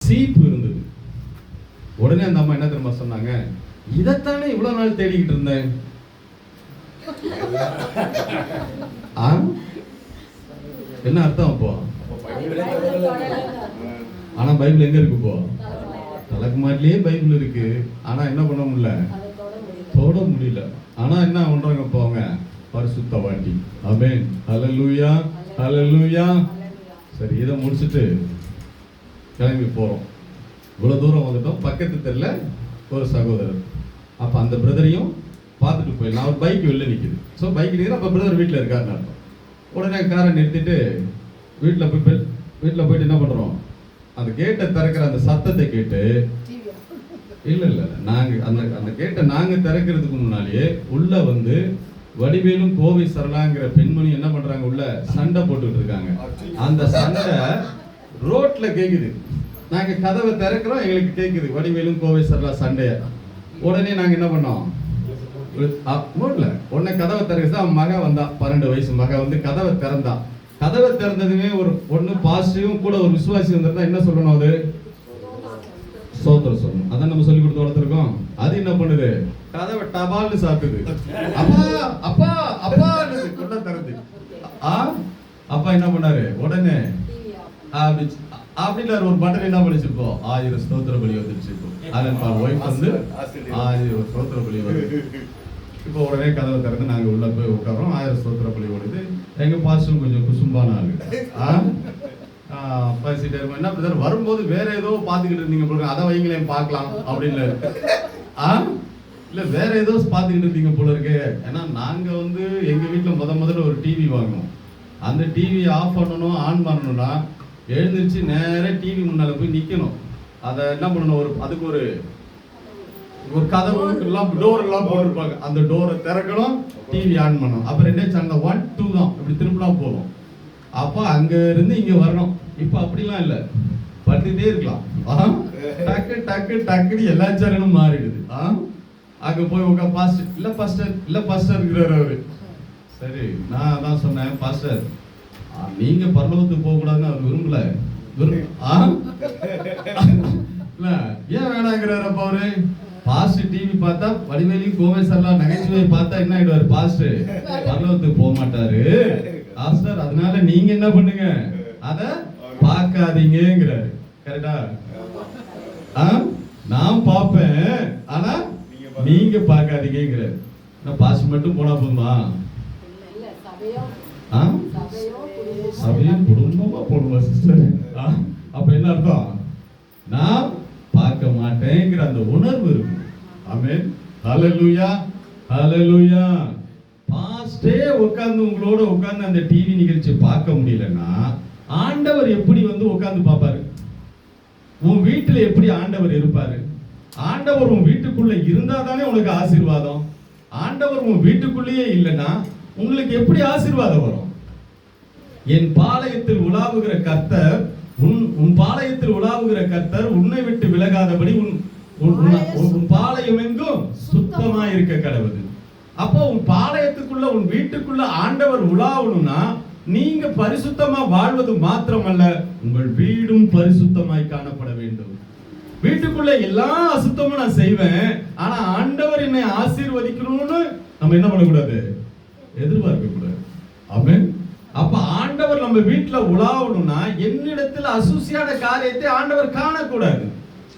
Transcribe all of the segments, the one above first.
சீப்பு இருந்தது. உடனே அந்த அம்மா என்ன தெரியுமா சொன்னாங்க, இதைத்தானே இவ்வளவு நாள் தேடிக்கிட்டு இருந்தேன். என்ன அர்த்தம் அப்போ? ஆனா பைபிள் எங்க இருக்கு? இப்போ தலக்கு மாட்டிலேயே பைபிள் இருக்கு. ஆனா என்ன பண்ண முடியல, தொட முடியல. ஆனா என்ன பண்றாங்க இப்போ அவங்க? பரிசுத்தவாட்டி. ஆமென், ஹல்லேலூயா, ஹல்லேலூயா. சரி, இதை முடிச்சுட்டு கிளம்பி போறோம். இவ்வளவு தூரம் வந்துட்டோம். பக்கத்து தெருல ஒரு சகோதரர். அப்ப அந்த பிரதரையும் பார்த்துட்டு போயிடலாம். அவர் பைக் வெளில நிற்குது. ஸோ பைக் நிற்கிற அப்போ பிரதர் வீட்டில் இருக்காருன்னு அர்த்தம். உடனே காரை நிறுத்திட்டு வீட்டில் போயிட்டு என்ன பண்ணுறோம், அந்த கேட்டை திறக்கிற அந்த சத்தத்தை கேட்டு, இல்லை நாங்கள் அந்த கேட்டை நாங்கள் திறக்கிறதுக்கு முன்னாலேயே உள்ள வந்து வடிவேலும் கோவை சரளாங்கிற பெண்மணி என்ன பண்றாங்க, உள்ள சண்டை போட்டுட்டு இருக்காங்க. அந்த சண்டை ரோட்ல கேக்குது. நாங்க கதவை திறக்கிறோம், எங்களுக்கு கேக்குது வடிவேலும் கோவை சரளா சண்டைய. உடனே நாங்க என்ன பண்ணோம், உடனே கதவை திறக்க அவன் மக வந்தா, 12 வயசு மக வந்து கதவை திறந்தா. கதவை திறந்ததுமே ஒரு ஒண்ணு பாசிட்டிவும் கூட ஒரு விசுவாசி வந்திருந்தா என்ன சொல்லணும், அது ஸ்தோத்திரம் சொல்லணும். அதான் நம்ம சொல்லி கொடுத்து வளர்த்துருக்கோம். அது என்ன பண்ணுது, கதவை டபால்னு சாத்துது. அப்பா அப்பா அப்பா கொண்ட திறந்து. அப்பா என்ன பண்ணாரு, உடனே அப்படின்னா ஒரு பட்டன் என்ன பண்ணிச்சிருப்போம், 1000 ஸ்தோத்திர பலி வந்துருச்சு. அதன் ஒய்ஃப் வந்து 1000 ஸ்தோத்திர பலி வருது. இப்போ உடனே கதவை திறந்து நாங்க உள்ள போய் உட்காரோம். 1000 ஸ்தோத்திர பலி ஓடுது. எங்க பாஸ்டர் கொஞ்சம் குசும்பான ஆளு. பேசிட்டே இருக்கும். என்ன பிரதர் வரும்போது வேற ஏதோ பாத்துக்கிட்டு இருந்தீங்க, அதை வைங்களேன் பார்க்கலாம் அப்படின்னு. இல்ல வேற ஏதோ பாத்துக்கிட்டு இருந்தீங்க போல இருக்கு. ஏன்னா நாங்க வந்து எங்க வீட்டுல முதல்ல ஒரு டிவி வாங்கணும். அந்த டிவி ஆஃப் பண்ணணும், ஆன் பண்ணணும்னா எழுந்திருச்சு நேரா டிவி முன்னால போய் நிக்கணும். அதை என்ன பண்ணணும், அதுக்கு ஒரு கதவு எல்லாம் டோர் எல்லாம் போட்டிருப்பாங்க. அந்த டோரை திறக்கணும், டிவி ஆன் பண்ணணும். அப்புறம் என்ன சேனல் 1 2 தான் இப்படி திருப்பலாம் போகும். அப்ப அங்க இருந்து இங்க வரணும். இப்ப அப்படிலாம் இல்ல, பட்டுட்டே இருக்கலாம். டக்கு டக்கு டக்குன்னு எல்லா சேனலும் மாறிடுது. அங்க போய் உட்கா பாஸ்டர் இல்ல பாஸ்டர் இருக்கிறாரு அவரு. சரி, நான் அதான் சொன்னேன், பாஸ்டர் நீங்க பரலோகத்துக்கு போக கூடாதுன்னு அவர் விரும்பல. ஏன் வேணாங்கிறாரு அப்ப அவரு? பாஸ்டர் டிவி பார்த்தா வடிவேலி கோவை சரளா நகைச்சுவை பார்த்தா என்ன ஆயிடுவாரு, பாஸ்டர் பரலோகத்துக்கு போக மாட்டாரு பாஸ்டர். அதனால நீங்க என்ன பண்ணுங்க, அத பார்க்காதீங்கிறாரு. கரெக்டா? நான் பார்ப்பேன், ஆனா நீங்க பார்க்காதீங்கிறாரு. பாஸ்டர் மட்டும் போனா போதுமா? சபையும் குடும்பமா போடுவா சிஸ்டர். அப்ப என்ன அர்த்தம், நான் பார்க்க மாட்டேங்கிற அந்த உணர்வு இருக்கு. ஆமென், ஹல்லேலூயா, ஹல்லேலூயா. பாஸ்டே உட்கார்ந்து உங்களோட உட்கார்ந்து அந்த டிவி நிகழ்ச்சி பார்க்க முடியலன்னா ஆண்டவர் எப்படி வந்து உட்கார்ந்து பார்ப்பாரு? உன் வீட்டுல எப்படி ஆண்டவர் இருப்பாரு? ஆண்டவர் உன் வீட்டுக்குள்ள இருந்தா தானே உனக்கு ஆசீர்வாதம். ஆண்டவர் உன் வீட்டுக்குள்ளேயே இல்லைன்னா உங்களுக்கு எப்படி ஆசீர்வாதம் வரும்? என் பாளையத்தில் உலாவுகிற கர்த்தர், உன் பாளையத்தில் உலாவுகிற கர்த்தர் உன்னை விட்டு விலகாதபடி உன் பாளையம் எங்கும் சுத்தமா இருக்க கடவுது. அப்போ உன் பாளையத்துக்குள்ள உன் வீட்டுக்குள்ள ஆண்டவர் உலாவணும்னா நீங்க பரிசுத்தமா வாழ்வது மாத்திரமல்ல, உங்கள் வீடும் பரிசுத்தமாய் காணப்பட வேண்டும். வீட்டுக்குள்ள எல்லா அசுத்தமும் நான் செய்வேன், ஆனா ஆண்டவர் என்னை ஆசீர்வதிக்கணும்னு நம்ம என்ன பண்ணக்கூடாது, எதிர்பார்க்க கூடாது. ஆமென். அப்ப ஆண்டவர் நம்ம வீட்டுல உலாவணும்னா என்னிடத்தில் அசுசியான காரியத்தை ஆண்டவர் காணக்கூடாது.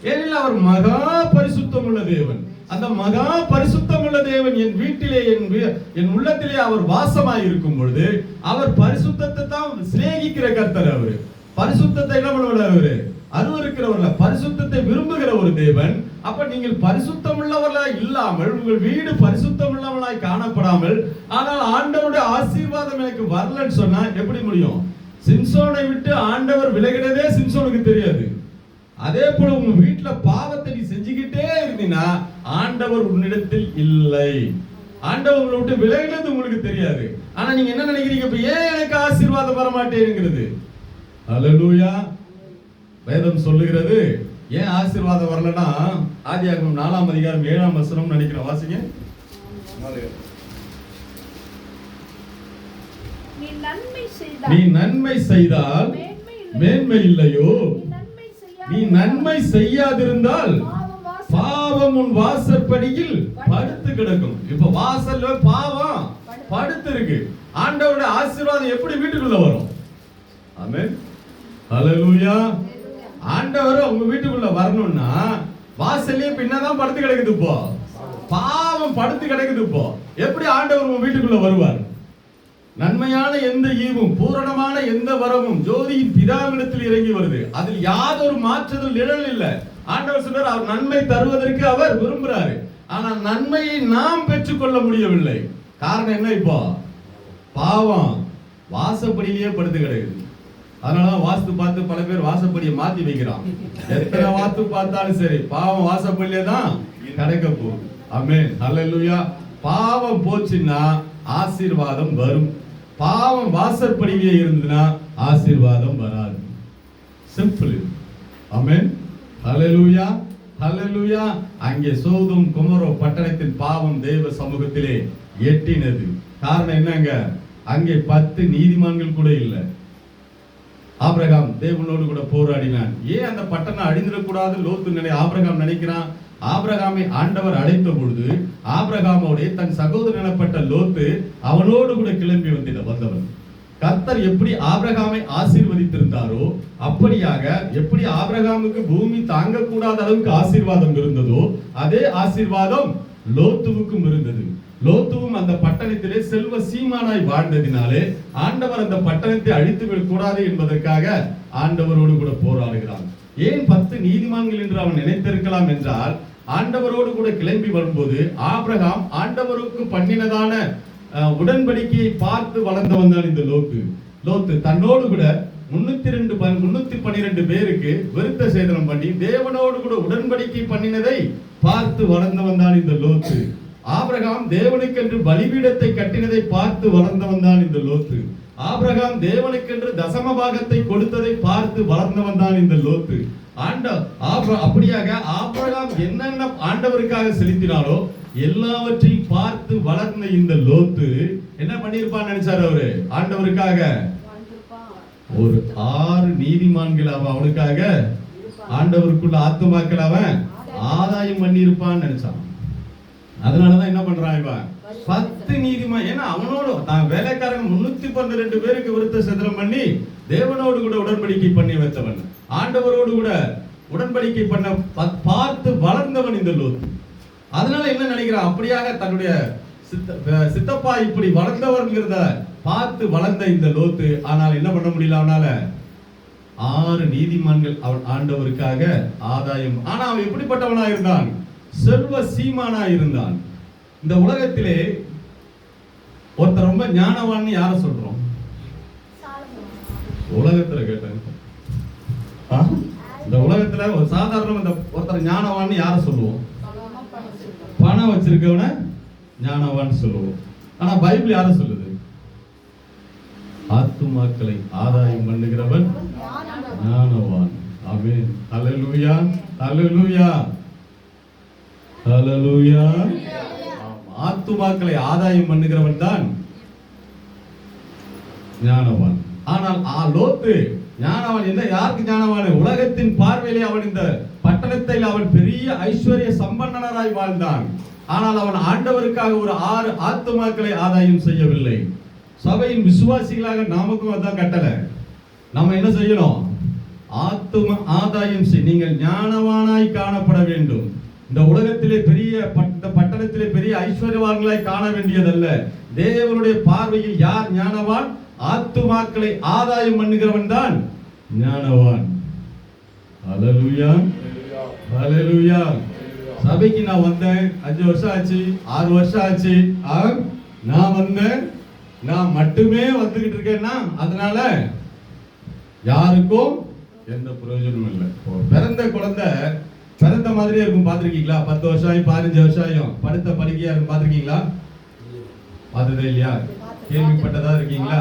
ஏனெனில் அவர் மகா பரிசுத்தம் உள்ள தேவன். அந்த மகா பரிசுத்தம் உள்ள தேவன் என் வீட்டிலே என் உள்ளத்திலே அவர் வாசமாய் இருக்கும் பொழுது அவர் பரிசுத்தத்தை தான் சிநேகிக்கிற கர்த்தர். அவரு பரிசுத்தத்தை என்ன பண்ணுவார், அவரு அருவருக்கிறவர்கள பரிசுத்தத்தை விரும்புகிற ஒரு தேவன். அப்ப நீங்கள் பரிசுத்தம் உள்ளவர்களாய் இல்லாமல் உங்கள் வீடு பரிசுத்தம் உள்ளவர்களாய் காணப்படாமல் ஆனால் ஆண்டவருடைய ஆசீர்வாதம் எனக்கு வரலன்னு சொன்னா எப்படி முடியும்? சிம்சோனை விட்டு ஆண்டவர் விலகினதே சிம்சோனுக்கு தெரியாது. அதே போல உங்க வீட்டுல பாவத்தை நீ செஞ்சுக்கிட்டே இருந்தீங்கன்னா ஆண்டவர் உன்னிடத்தில் இல்லை. ஆண்டவர் உங்களை விட்டு விலகினது உங்களுக்கு தெரியாது. ஆனா நீங்க என்ன நினைக்கிறீங்க, இப்ப ஏன் எனக்கு ஆசீர்வாதம் வர மாட்டேங்கிறது? ஹல்லேலூயா. வேதம் சொல்லுகிறது ஏன் ஆசீர்வாதம் வரலன்னா, ஆதியாகமம் 4ஆம் அதிகாரம் 7ஆம் வசனம் நினைக்கிறேன், வாசிங்க. நீ நன்மை செய்தால் மேன்மை இல்லையோ, நீ நன்மை செய்யாதிருந்தால் பாவம் உன் வாசற்படியில் படுத்து கிடக்கும். இப்ப வாசல்ல பாவம் படுத்து இருக்கு. ஆண்டவருடைய ஆசீர்வாதம் எப்படி வீட்டுக்குள்ள வரும்? ஆமென், ஹல்லேலூயா. ஆண்டவர் உங்க வீட்டுக்குள்ள வரணும்னா வாசல்லே பின்னதான் படுத்து கிடக்குது. இப்போ பாவம் படுத்து கிடக்குது. இப்போ எப்படி ஆண்டவர் உங்க வீட்டுக்குள்ள வருவார்? நன்மையான எந்த ஈவும் பூரணமான எந்த வரமும் ஜோதியின் பிதாவிடத்தில் இறங்கி வருது. அதில் யாதொரு மாற்றுதல் நிழல் இல்லை. ஆண்டவர் சொல்றார், அவர் நன்மை தருவதற்கு அவர் விரும்புறாரு. ஆனால் நன்மையை நாம் பெற்றுக்கொள்ள முடியவில்லை. காரணம் என்ன? இப்போ பாவம் வாசப்படியிலேயே படுத்து கிடக்குது. அதனாலதான் வாஸ்து பார்த்து பல பேர் வாசப்படியை மாத்தி வைக்கிறான். எத்தனை வாஸ்து பார்த்தாலும் சரி, பாவம் வாசப்படியிலே தான் கிடைக்க போகுது. ஆமென், ஹல்லேலூயா. பாவம் போச்சுன்னா ஆசீர்வாதம் வரும். பாவம் வாசற்படியிலே இருந்ததுன்னா ஆசீர்வாதம் வராது. சிம்பிள். ஆமென், ஹல்லேலூயா, ஹல்லேலூயா. அங்கே சோதோம் குமரோ பட்டணத்தின் பாவம் தேவ சமூகத்திலே எட்டினது. காரணம் என்னங்க? அங்கே 10 நீதிமான்கள் கூட இல்லை. ஆபிரகாம் தேவனோடு கூட போராடினான். ஏன் அந்த பட்டணம் அழிந்துடக்கூடாது லோத்து ஆபிரகாம் நினைக்கிறான். ஆபிரகாமை ஆண்டவர் அழைத்த பொழுது ஆபிரகாமோட தன் சகோதரன் எனப்பட்ட லோத்து அவனோடு கூட கிளம்பி வந்தவன். கர்த்தர் எப்படி ஆபிரகாமை ஆசீர்வதித்திருந்தாரோ அப்படியாக எப்படி ஆபிரகாமுக்கு பூமி தாங்கக்கூடாத அளவுக்கு ஆசீர்வாதம் இருந்ததோ அதே ஆசீர்வாதம் லோத்துவுக்கும் இருந்தது. லோத்துவும் அந்த பட்டணத்திலே செல்வ சீமானாய் வாழ்ந்ததினாலே ஆண்டவர் அந்த பட்டணத்தை அழித்து விடக்கூடாது என்பதற்காக ஆண்டவரோடு கூட போராடுகிறான். ஏன் 10 நீதிமான்கள் என்று அவன் நினைத்திருக்கலாம் என்றால், ஆண்டவரோடு கூட கிளம்பி வரும்போது ஆபிரகாம் ஆண்டவருக்கு பண்ணினதான உடன்படிக்கையை பார்த்து வளர்ந்தவன் தான் இந்த லோத்து. தன்னோடு கூட 312 பேருக்கு விருத்த சேதனம் பண்ணி தேவனோடு கூட உடன்படிக்கை பண்ணினதை பார்த்து வளர்ந்தவன் தான் இந்த லோத்து. ஆபிரகாம் தேவனுக்கென்று பலிபீடத்தை கட்டினதை பார்த்து வளர்ந்தவன் தான் இந்த லோத்து. ஆபிரகாம் தேவனுக்கென்று தசம பாகத்தை கொடுத்ததை பார்த்து வளர்ந்தவன் தான் இந்த லோத்து. அப்படியாக ஆபிரகாம் என்னென்ன ஆண்டவருக்காக செலுத்தினாலோ எல்லாவற்றையும் பார்த்து வளர்ந்த இந்த லோத்து என்ன பண்ணிருப்பான்னு நினைச்சாரு அவரு? ஆண்டவருக்காக ஒரு 6 நீதிமான்கள் அவனுக்காக ஆண்டவருக்குள்ள ஆத்துமாக்கள் அவன் ஆதாயம் பண்ணி இருப்பான்னு நினைச்சான். அதனாலதான் என்ன பண்றான் இவன் 10 நீதிமான். ஏன்னா அவனோடு தான் வேலைக்காரங்க 312 பேருக்கு விருத்த சேதனம் பண்ணி தேவனோடு கூட உடன்படிக்கை பண்ணி வைத்தவன், ஆண்டவரோடு கூட உடன்படிக்கை பண்ண பார்த்து வளர்ந்தவன் இந்த லோத்து. அதனால என்ன நினைக்கிறான்? அப்படியாக தன்னுடைய சித்தப்பா இப்படி வளர்ந்தவர்ங்கிறத பார்த்து வளர்ந்த இந்த லோத்து. ஆனால் என்ன பண்ண முடியல அவனால? 6 நீதிமான்கள் அவன் ஆண்டவருக்காக ஆதாயம். ஆனா அவன் எப்படிப்பட்டவனா இருந்தான்? செல்வ சீமானா இருந்தான். இந்த உலகத்திலே ஒருத்தர் ரொம்ப ஞானவான்னு யார சொல்றோம்? உலகத்துல கேட்டேன். இந்த உலகத்துல ஒரு சாதாரண ஒருத்தர் ஞானவான்னு யார சொல்லுவோம்? பணம் வச்சிருக்கவன ஞானவான்னு சொல்லுவோம். ஆனா பைபிள் யார சொல்லுது? ஆத்துமாக்களை ஆதாயம் பண்ணுகிறவன் ஞானவான். ஆமென், ஹல்லேலூயா, ஹல்லேலூயா, ஹல்லேலூயா. ஆத்துமாக்களை ஆதாயம் பண்ணுகிறவன் தான் ஞானவான். ஆனால் லோத்து ஞானவான் என்ன? யாருக்கு ஞானவான்? உலகத்தின் பார்வையிலே அவன் இந்த பட்டணத்தில் அவன் பெரிய ஐஸ்வர்ய சம்பன்னராய் வாழ்ந்தான். ஆனால் அவன் ஆண்டவருக்காக ஒரு 6 ஆத்துமாக்களை ஆதாயம் செய்யவில்லை. சபையின் விசுவாசிகளாக நமக்கும் அதான் கட்டளை. நம்ம என்ன செய்யணும்? ஆத்தும ஆதாயம் செய். நீங்கள் ஞானவானாய் காணப்பட வேண்டும். இந்த உலகத்திலே பெரிய பட்டணத்திலே பெரிய ஐஸ்வர்யவான்களாய் காண வேண்டியதல்ல. தேவனுடைய பார்வையில் யார் ஞானவான்? ஆத்துமாக்களை ஆதாயம் பண்ணுகிறவன் தான் ஞானவான். ஹல்லேலூயா, ஹல்லேலூயா. சபைக்கு நான் வந்தேன், 5 வருஷம் ஆச்சு, 6 வருஷம் ஆச்சு. நான் வந்தேன், நான் மட்டுமே வந்துகிட்டு இருக்கேன்னா அதனால யாருக்கும் எந்த பிரயோஜனமும் இல்லை. பிறந்த குழந்தை பிறந்த மாதிரியே இருக்கும். பார்த்திருக்கீங்களா? 10 வருஷம் ஆயும் 15 வருஷம் ஆயும் படுத்த படுக்கையா இருக்கும். பார்த்திருக்கீங்களா? பார்த்ததே இல்லையா? கேள்விப்பட்டதா இருக்கீங்களா?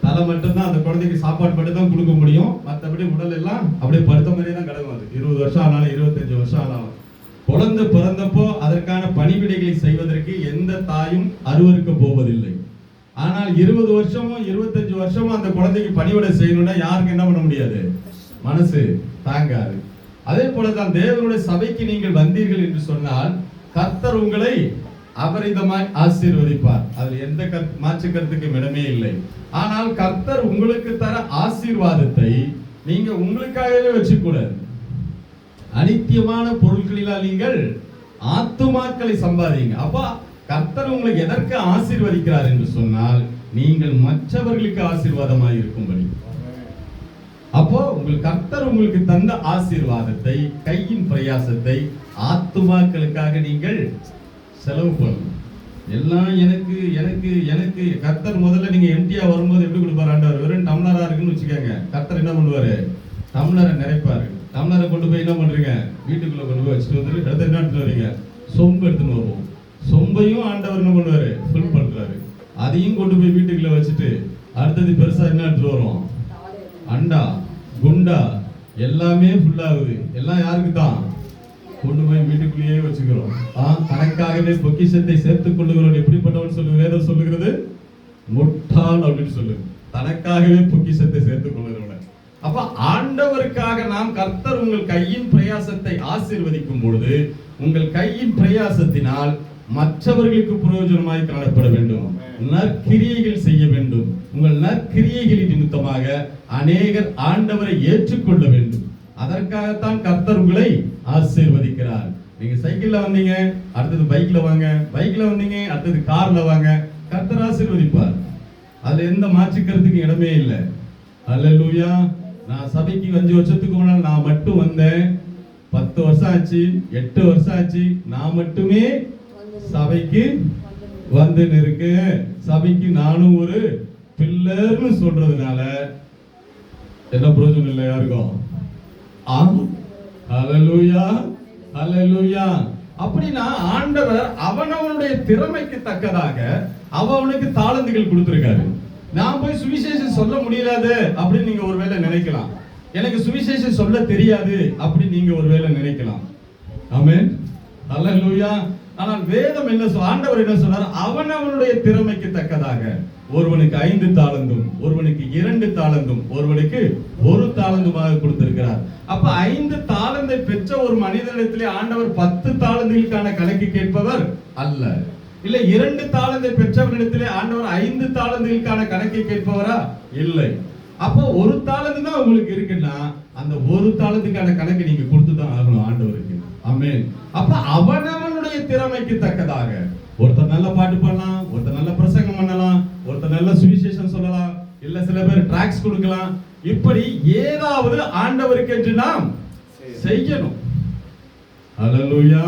தலை மட்டும்தான் அந்த குழந்தைக்கு சாப்பாடு மட்டும் தான் கொடுக்க முடியும். மற்றபடி உடல் எல்லாம் அப்படியே படுத்த மாதிரியே தான் கிடக்கும். அது 20 வருஷம் ஆனாலும் 25 வருஷம் ஆனாலும். குழந்தை பிறந்தப்போ அதற்கான பணிவிடைகளை செய்வதற்கு எந்த தாயும் அருவருக்க போவதில்லை. ஆனால் 20 வருஷமும் 25 வருஷமும் அந்த குழந்தைக்கு பணிவிடை செய்யணும்னா யாருக்கு என்ன பண்ண முடியாது? மனசு தாங்காது. அதே போலதான் தேவனுடைய சபைக்கு நீங்கள் வந்தீர்கள் என்று சொன்னால் கர்த்தர் உங்களை அபரிதமாய் ஆசீர்வதிப்பார். அதில் எந்த மாற்று கருத்துக்கும் இடமே இல்லை. ஆனால் கர்த்தர் உங்களுக்கு தர ஆசீர்வாதத்தை நீங்க உங்களுக்காகவே வச்சுக்கூடாது. அனித்தியமான பொருட்களினால் நீங்கள் ஆத்துமாக்களை சம்பாதிங்க. அப்ப கர்த்தர் உங்களை எதற்கு ஆசீர்வதிக்கிறார் என்று சொன்னால் நீங்கள் மற்றவர்களுக்கு ஆசீர்வாதமாக இருக்கும்படி. அப்போ கர்த்தர் உங்களுக்கு தந்த ஆசீர்வாதத்தை, கையின் பிரயாசத்தை ஆத்துமாக்களுக்காக நீங்கள் செலவு பண்ணணும். எல்லாம் எனக்கு எனக்கு எனக்கு கர்த்தர் முதல்ல நீங்க எம்டியா வரும்போது எப்படி கொடுப்பாரு ஆண்டவர்? வெறும் டம்ளரா இருக்குன்னு வச்சுக்கோங்க. கர்த்தர் என்ன பண்ணுவாரு? டம்ளரை நிறைப்பாரு. டம்ளரை கொண்டு போய் என்ன பண்றீங்க? வீட்டுக்குள்ள கொண்டு போய் வச்சுட்டு வந்து அடுத்து என்ன எடுத்துட்டு வரீங்க? சொம்பு எடுத்துன்னு வருவோம். சொம்பையும் ஆண்டவர் என்ன பண்ணுவாரு? ஃபில் பண்றாரு. அதையும் கொண்டு போய் வீட்டுக்குள்ள வச்சுட்டு அடுத்தது பெருசா என்ன எடுத்துட்டு வரும்? அண்டா, குண்டா எல்லாமே ஃபுல் ஆகுது. எல்லாம் யாருக்கு தான்? கொண்டு போய் வீட்டுக்குள்ளேயே வச்சுக்கிறோம். தனக்காகவே பொக்கிஷத்தை சேர்த்துக் கொள்ளுகிறோம். எப்படிப்பட்டவன் சொல்லு வேதம் சொல்லுகிறது? முட்டாள் அப்படின்னு சொல்லுது. தனக்காகவே பொக்கிஷத்தை சேர்த்துக் கொள்ளுகிறவன். அப்ப ஆண்டவருக்காக நாம் கர்த்தர் உங்கள் கையின் பிரயாசத்தை ஆசீர்வதிக்கும் பொழுது உங்கள் கையின் பிரயாசத்தினால் மற்றவர்களுக்கு பிரயோஜனமாய் காணப்பட வேண்டும். நற்கிரியைகள் செய்ய வேண்டும். உங்கள் நற்கிரியைகளின் நிமித்தமாக அநேகர் ஆண்டவரை ஏற்றுக்கொள்ள வேண்டும். அதற்காகத்தான் கர்த்தர் உங்களை ஆசீர்வதிக்கிறார். நீங்க சைக்கிள்ல வந்தீங்க, அடுத்தது பைக்ல வாங்க. பைக்ல வந்தீங்க, அடுத்தது கார்ல வாங்க. கர்த்தர் ஆசீர்வதிப்பார். அதுல எந்த மாற்று கருத்துக்கு இடமே இல்லை. அல்லேலூயா. நான் சபைக்கு 5 வருஷத்துக்கு முன்னால் நான் மட்டும் வந்தேன். 10 வருஷம் ஆச்சு, 8 வருஷம் ஆச்சு. நான் மட்டுமே சபைக்கு வந்து இருக்கு. சபைக்கு நானும் ஒரு பில்லர்னு சொல்றதுனால என்ன பிரயோஜனம் இல்லை யாருக்கும். ஹல்லேலூயா, ஹல்லேலூயா. அப்படின்னா ஆண்டவர் அவனவனுடைய திறமைக்கு தக்கதாக அவனுக்கு தாளந்துகள் கொடுத்திருக்காரு. நான் போய் சுவிசேஷம் சொல்ல முடியாது அப்படின்னு நீங்க ஒருவேளை நினைக்கலாம். எனக்கு சுவிசேஷம் சொல்ல தெரியாது அப்படின்னு நீங்க ஒருவேளை நினைக்கலாம். ஆமென், ஹல்லேலூயா. ஆனால் வேதம் என்ன ஆண்டவர் என்ன சொன்னார்? அவனவனுடைய திறமைக்கு தக்கதாக ஒருவனுக்கு 5 தாளந்தும், ஒருவனுக்கு 2 தாளந்தும், ஒருவனுக்கு 1 தாளந்துமாக கொடுத்திருக்கிறார். அப்ப 5 தாளந்தை பெற்ற ஒரு மனிதனிடத்திலே ஆண்டவர் 10 தாளந்துகளுக்கான கணக்கு கேட்பவர் அல்ல. இல்ல 2 தாளந்தை பெற்றவரிடத்திலே ஆண்டவர் 5 தாளந்துகளுக்கான கணக்கை கேட்பவரா? இல்லை. அப்போ 1 தாளந்து தான் உங்களுக்கு இருக்குன்னா அந்த 1 தாளந்துக்கான கணக்கு நீங்க கொடுத்துதான் ஆகணும் ஆண்டவருக்கு. ஆமென். அப்ப அவனவனுடைய திறமைக்கு தக்கதாக ஒருத்தர் நல்ல பாட்டு பண்ணலாம், ஒருத்தர் நல்ல பிரசங்கம் பண்ணலாம், ஒருத்தர் நல்ல சுவிசேஷம் சொல்லலாம், இல்ல சில பேர் டிராக்ஸ் கொடுக்கலாம். இப்படி ஏதாவது ஆண்டவருக்கு என்று நாம் செய்யணும். ஹல்லேலூயா.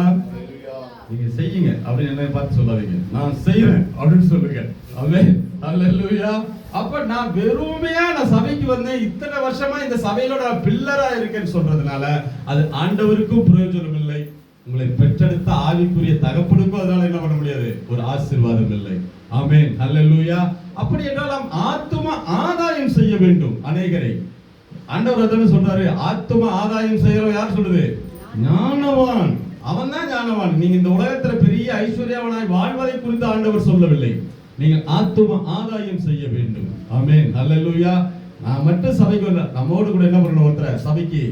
நீங்க செய்யுங்க அப்படின்னு என்ன பார்த்து சொல்லாதீங்க. நான் செய்யறேன் அப்படின்னு சொல்லுங்க. ஆமென், ஹல்லேலூயா. அப்ப நான் வெறுமையா நான் சபைக்கு வந்தேன், இத்தனை வருஷமா இந்த சபையிலோட பில்லரா இருக்கேன்னு சொல்றதுனால அது ஆண்டவருக்கும் பிரயோஜனம் இல்லை. உங்களை பெற்றெடுத்த ஆவிக்குரிய தகப்பனுக்கும் அதனால என்ன பண்ண முடியாது? ஒரு ஆசீர்வாதம் இல்லை. ஆமென், ஹல்லேலூயா. அப்படி என்றால் நாம் ஆத்தும ஆதாயம் செய்ய வேண்டும். அநேகரை ஆண்டவர் அதான் சொல்றாரு. ஆத்தும ஆதாயம் செய்யறவன் யார் சொல்றது? ஞானவான். அவன் தான் ஞானவான். நீங்க இந்த உலகத்துல பெரிய ஐஸ்வர்யவனாய் வாழ்வதை குறித்து ஆண்டவர் சொல்லவில்லை. நீங்கள் ஆத்தும ஆதாயம் செய்ய வேண்டும். ஆமென், ஹல்லேலூயா. நான் மட்டும் சபைக்கு வரல, நம்மோடு கூட என்ன பண்ணணும்? ஒருத்தரை சபைக்கு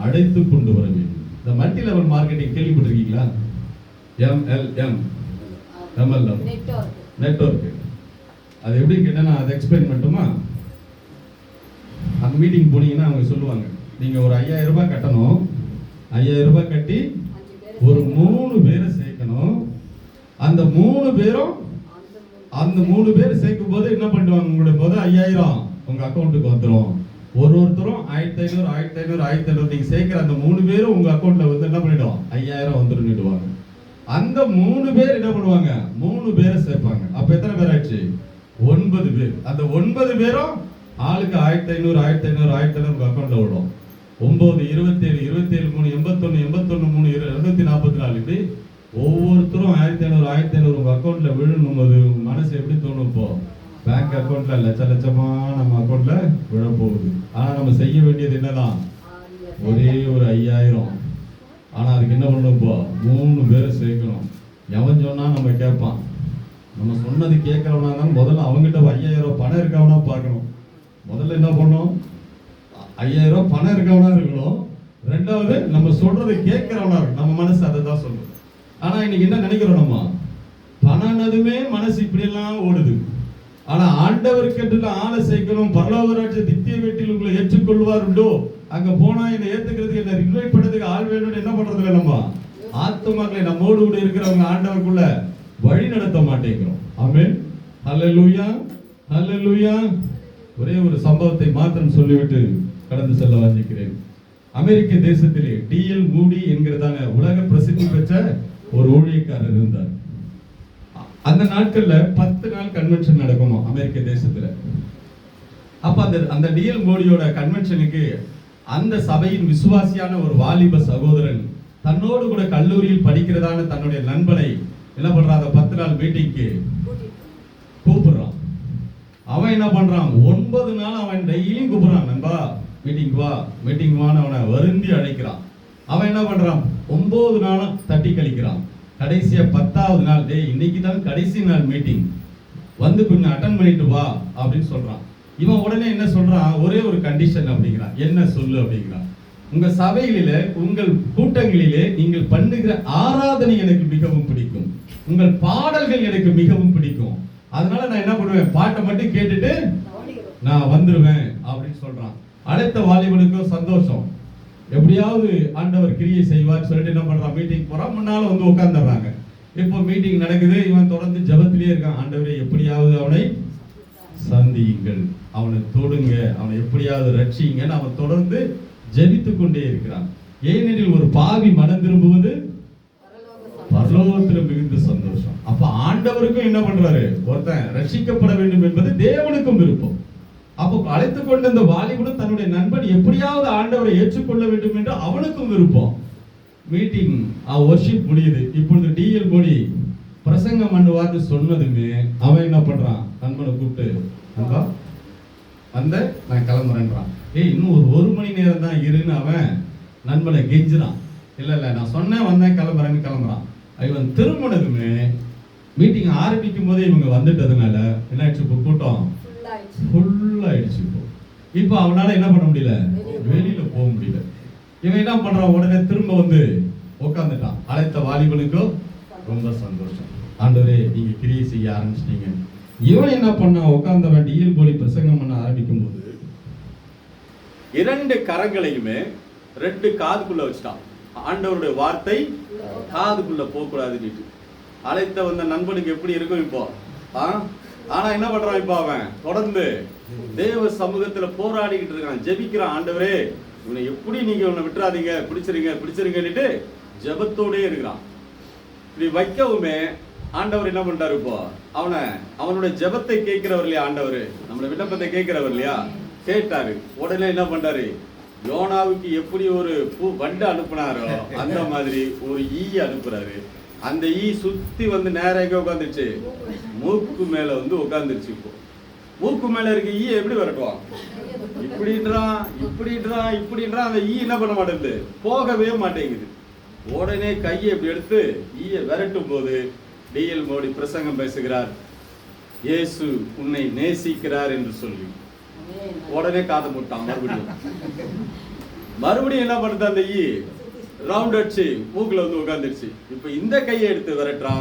அழைத்து கொண்டு வர வேண்டும். இந்த மல்டி லெவல் மார்க்கெட்டிங் கேள்விப்பட்டிருக்கீங்களா? MLM, MLM network. அது எப்படி கேட்டா நான் அதை எக்ஸ்பிளைன் பண்ணட்டுமா? அந்த மீட்டிங் போனீங்கன்னா அவங்க சொல்லுவாங்க, நீங்க ஒரு 5000 ரூபாய் கட்டணும். 5000 ரூபாய் கட்டி ஒரு 3 பேரை சேர்க்கணும். அந்த 3 பேரும் அந்த 3 பேர் சேர்க்கும் போது என்ன பண்ணுவாங்க? உங்களுடைய முதல் 5000 உங்க அக்கௌண்ட்டுக்கு வந்துடும். ஒருத்தரும் 1500 1500 1500 நீங்க சேர்க்கிற அந்த 3 பேரும் உங்க அக்கௌண்ட்ல வந்து என்ன பண்ணிடும்? 5000 வந்துருன்னுடுவாங்க. அந்த 3 பேர் என்ன பண்ணுவாங்க? 3 பேரை சேர்ப்பாங்க. அப்ப எத்தனை பேர் ஆயிடுச்சு? 9 பேர். அந்த 9 பேரும் ஆளுக்கு 1500 1500 1500 உங்க அக்கௌண்ட்ல விடும். 9 27 27 3 81 81 3 244 இப்படி ஒவ்வொருத்தரும் 1500 1500 உங்க அக்கௌண்ட்ல விழணும் போது உங்க மனசு எப்படி தோணும்? இப்போ பேங்க் அக்கௌண்ட்ல லட்ச லட்சமா நம்ம அக்கௌண்ட்ல விழ போகுது. ஆனா நம்ம செய்ய வேண்டியது என்னதான்? ஒரே ஒரு 5000. ஆனா அதுக்கு என்ன பண்ணணும்? இப்போ 3 பேரை சேர்க்கணும். எவன் சொன்னா நம்ம கேட்பான்? நம்ம சொன்னது கேட்கறவனா தான் முதல்ல அவங்ககிட்ட 5000 பணம் இருக்கவனா பார்க்கணும். முதல்ல என்ன பண்ணணும்? 5000 பணம் இருக்கவனா இருக்கணும். ரெண்டாவது நம்ம சொல்றதை கேட்கிறவனா இருக்கும். நம்ம மனசு அதை தான் சொல்லும். ஆனா இன்னைக்கு என்ன நினைக்கிறோம், நம்ம பணம்னதுமே மனசு இப்படி எல்லாம் ஓடுது. ஆனா ஆண்டவருக்கு ஆளை சேர்க்கணும், பரலோக ராஜ்ய நித்திய வீட்டில் உங்களை ஏற்றுக்கொள்வார் உண்டோ, அங்க போனா என்னை ஏத்துக்கிறதுக்கு என்ன இன்வைட் பண்ணதுக்கு ஆள் வேணும்னு என்ன பண்றது இல்லை. நம்ம ஆத்துமாக்களை நம்மோடு கூட இருக்கிறவங்க ஆண்டவருக்குள்ள வழி நடத்த மாட்டேங்கிறோம். ஆமென், ஹல்லேலூயா, ஹல்லேலூயா. ஒரே ஒரு சம்பவத்தை மாத்திரம் சொல்லிவிட்டு கடந்து செல்ல வாஞ்சிக்கிறேன். அமெரிக்க தேசத்திலே D.L. மூடி என்கிறதான உலக பிரசித்தி பெற்ற ஒரு ஊழியக்காரர் இருந்தார். அந்த நாட்கள்ல 10 நாள் கன்வென்ஷன் நடக்கணும் அமெரிக்க தேசத்துல. அப்ப அந்த D.L. மூடியோட கன்வென்ஷனுக்கு அந்த சபையின் விசுவாசியான ஒரு வாலிப சகோதரன் தன்னோடு கூட கல்லூரியில் படிக்கிறதான தன்னுடைய நண்பனை என்ன பண்றான், 10 நாள் மீட்டிங்க்கு கூப்பிடுறான். அவன் என்ன பண்றான், 9 நாள் அவன் டெய்லியும் கூப்பிடுறான், நண்பா மீட்டிங் வான்னு அவனை வருந்தி அழைக்கிறான். அவன் என்ன பண்றான், 9 நாளும் தட்டி கழிக்கிறான். கடைசியா 10வது நாள், டேய் இன்னைக்கு தான் கடைசி நாள் மீட்டிங், வந்து கொஞ்சம் அட்டன் பண்ணிட்டு வா அப்படின்னு சொல்றான். இவன் உடனே என்ன சொல்றான், ஒரே ஒரு கண்டிஷன் அப்படிங்கிறான். என்ன சொல்லு அப்படிங்கிறான், உங்க சபைகளிலே உங்கள் கூட்டங்களிலே நீங்கள் பண்ணுகிற ஆராதனை எனக்கு மிகவும் பிடிக்கும், உங்கள் பாடல்கள் எனக்கு மிகவும் பிடிக்கும், அதனால நான் என்ன பண்ணுவேன், பாட்டை மட்டும் கேட்டுட்டு நான் வந்துருவேன் அப்படின்னு சொல்றான். அடுத்த வாலிபனுக்கும் சந்தோஷம், எப்படியாவது ஆண்டவர் கிரியை செய்வார் சொல்லிட்டு என்ன பண்றான், மீட்டிங் போறான். முன்னால வந்து உட்கார்ந்துடுறாங்க. இப்போ மீட்டிங் நடக்குது, இவன் தொடர்ந்து ஜெபத்திலே இருக்கான். ஆண்டவரே எப்படியாவது அவனை சந்தியுங்கள், அவனை தொடுங்க, அவனை எப்படியாவது ரட்சிங்கன்னு அவன் தொடர்ந்து ஜெபித்துக் கொண்டே இருக்கிறான். ஏனெனில் ஒரு பாவி மனம் திரும்புவது பரலோகத்தில் மிகுந்த சந்தோஷம். அப்ப ஆண்டவருக்கும் என்ன பண்றாரு, ஒருத்தன் ரட்சிக்கப்பட வேண்டும் என்பது தேவனுக்கும் விருப்பம். அப்போ அழைத்துக் கொண்ட இந்த வாலிபனும் தன்னுடைய நண்பன் எப்படியாவது ஆண்டவரை ஏற்றுக்கொள்ள வேண்டும் என்று அவனுக்கும் விருப்பம். மீட்டிங் வொர்ஷிப் முடியுது. இப்பொழுது D.L. மூடி பிரசங்கம் பண்ணுவார்னு சொன்னதுமே அவன் என்ன பண்றான், நண்பனை கூப்பிட்டு நண்பா வந்த நான் கிளம்புறேன்றான். இன்னும் ஒரு மணி நேரம் தான் இருன்னு அவன் நண்பனை கெஞ்சுறான். இல்ல நான் சொன்னேன் வந்தேன் கிளம்புறேன்னு கிளம்புறான். இவன் திரும்பினதுமே மீட்டிங் ஆரம்பிக்கும் போதே இவங்க வந்துட்டதுனால என்ன ஆயிடுச்சு, இப்போ கூட்டம் ஃபுல் ஆயிடுச்சு. இப்போ அவனால என்ன பண்ண முடியல, வெளியில போக முடியல. இவன் என்ன பண்றான், உடனே திரும்ப வந்து உட்காந்துட்டான். அழைத்த வாலிபனுக்கோ ரொம்ப சந்தோஷம், ஆண்டவரே நீங்க கிரியை செய்ய ஆரம்பிச்சிட்டீங்க. இவன் என்ன பண்ணா, உட்கார்ந்தவன் D.L. மூடி பிரசங்கம் பண்ண ஆரம்பிக்கும் போது 2 கரங்களையுமே 2 காதுக்குள்ள வச்சுட்டான். ஆண்டவருடைய வார்த்தை காதுக்குள்ள போக கூடாதுன்னு. அழைத்த வந்த நண்பனுக்கு எப்படி இருக்கும் இப்போ, ஆனா என்ன பண்றான், இப்போ அவன் தொடர்ந்து தேவ சமூகத்துல போராடிக்கிட்டு இருக்கான், ஜெபிக்கிறான். ஆண்டவரே இவனை எப்படி நீங்க இவனை விட்டுறாதீங்க, பிடிச்சிருங்கன்னுட்டு ஜெபத்தோடே இருக்கிறான். இப்படி வைக்கவுமே ஆண்டவர் என்ன பண்றாரு, இப்போ அவனுடைய ஜெபத்தை கேட்கிறவர் இல்லையா ஆண்டவர், நம்மளோட விண்ணப்பத்தை கேட்கிறவர் இல்லையா, கேட்டாரு. உடனே என்ன பண்றாரு, யோனாவுக்கு எப்படி ஒரு வண்டு அனுப்புனாரோ அந்த மாதிரி ஒரு ஈ அனுப்புறாரு. அந்த ஈ சுத்தி வந்து நேராக உட்காந்துருச்சு, மூக்கு மேல வந்து உட்காந்துருச்சு. இப்போ மூக்கு மேல இருக்க ஈ எப்படி வரட்டுவான், இப்படின்றான். அந்த ஈ என்ன பண்ண மாட்டேங்குது, போகவே மாட்டேங்குது. உடனே கையை இப்படி எடுத்து ஈயை விரட்டும் போது D.L. மூடி பிரசங்கம் பேசுகிறார், இயேசு உன்னை நேசிக்கிறார் என்று சொல்லி. உடனே காதை போட்டான். மறுபடியும் என்ன பண்ணுது, அந்த ஈ ரவுண்ட் அடிச்சு மூக்குல வந்து உட்கார்ந்துருச்சு. இப்ப இந்த கையை எடுத்து விரட்டா,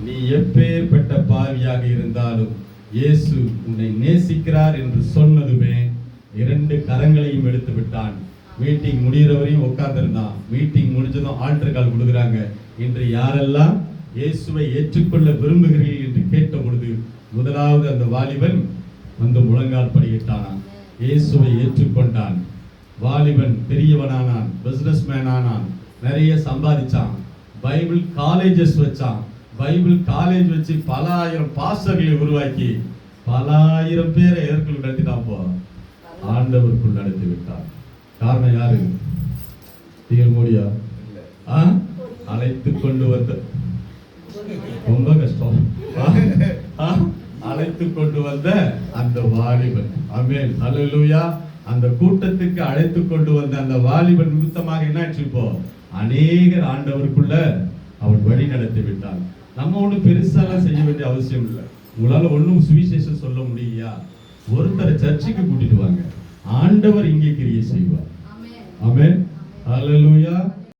நீ எப்பேற்பட்ட பாவியாக இருந்தாலும் இயேசு உன்னை நேசிக்கிறார் என்று சொன்னதுமே 2 கரங்களையும் எடுத்து விட்டான். மீட்டிங் முடிகிறவரையும் உட்கார்ந்திருந்தான். மீட்டிங் முடிஞ்சதும் ஆல்டர் கால் கொடுக்குறாங்க. இன்று யாரெல்லாம் இயேசுவை ஏற்றுக்கொள்ள விரும்புகிறீர்கள் என்று கேட்ட பொழுது முதலாவது அந்த வாலிபன் வந்து முழங்கால் படியிட்டானான், இயேசுவை ஏற்றுக்கொண்டான். வாலிபன் பெரியவனானான், பிசினஸ் மேன் ஆனான், நிறைய சம்பாதிச்சான், பைபிள் காலேஜஸ் வச்சான். பைபிள் காலேஜ் வச்சு பல ஆயிரம் பாஸ்டர்களை உருவாக்கி பல ஆயிரம் பேரை எதற்குள் நடத்திட்டான், போ ஆண்டவருக்குள் நடத்தி விட்டான். காரணம் யாரு, D.L. மூடியா? அழைத்து கொண்டு வந்த, ரொம்ப கஷ்டம், அழைத்து கொண்டு வந்த அந்த வாலிபன். ஆமென், ஹல்லேலூயா. அந்த கூட்டத்துக்கு அழைத்து கொண்டு வந்த அந்த வாலிபன் நிமித்தமாக என்ன ஆச்சு, இப்போ அநேகர் ஆண்டவருக்குள்ள அவன் வழி நடத்தி விட்டான். நம்ம ஒன்றும் பெருசாலாம் செய்ய வேண்டிய அவசியம் இல்லை. உங்களால ஒன்றும் சுவிசேஷம் சொல்ல முடியா, ஒருத்தரை சர்ச்சுக்கு கூட்டிட்டு வாங்க, ஆண்டவர் இங்கே கிரியை செய்வார். ஆமென், ஹalleluya.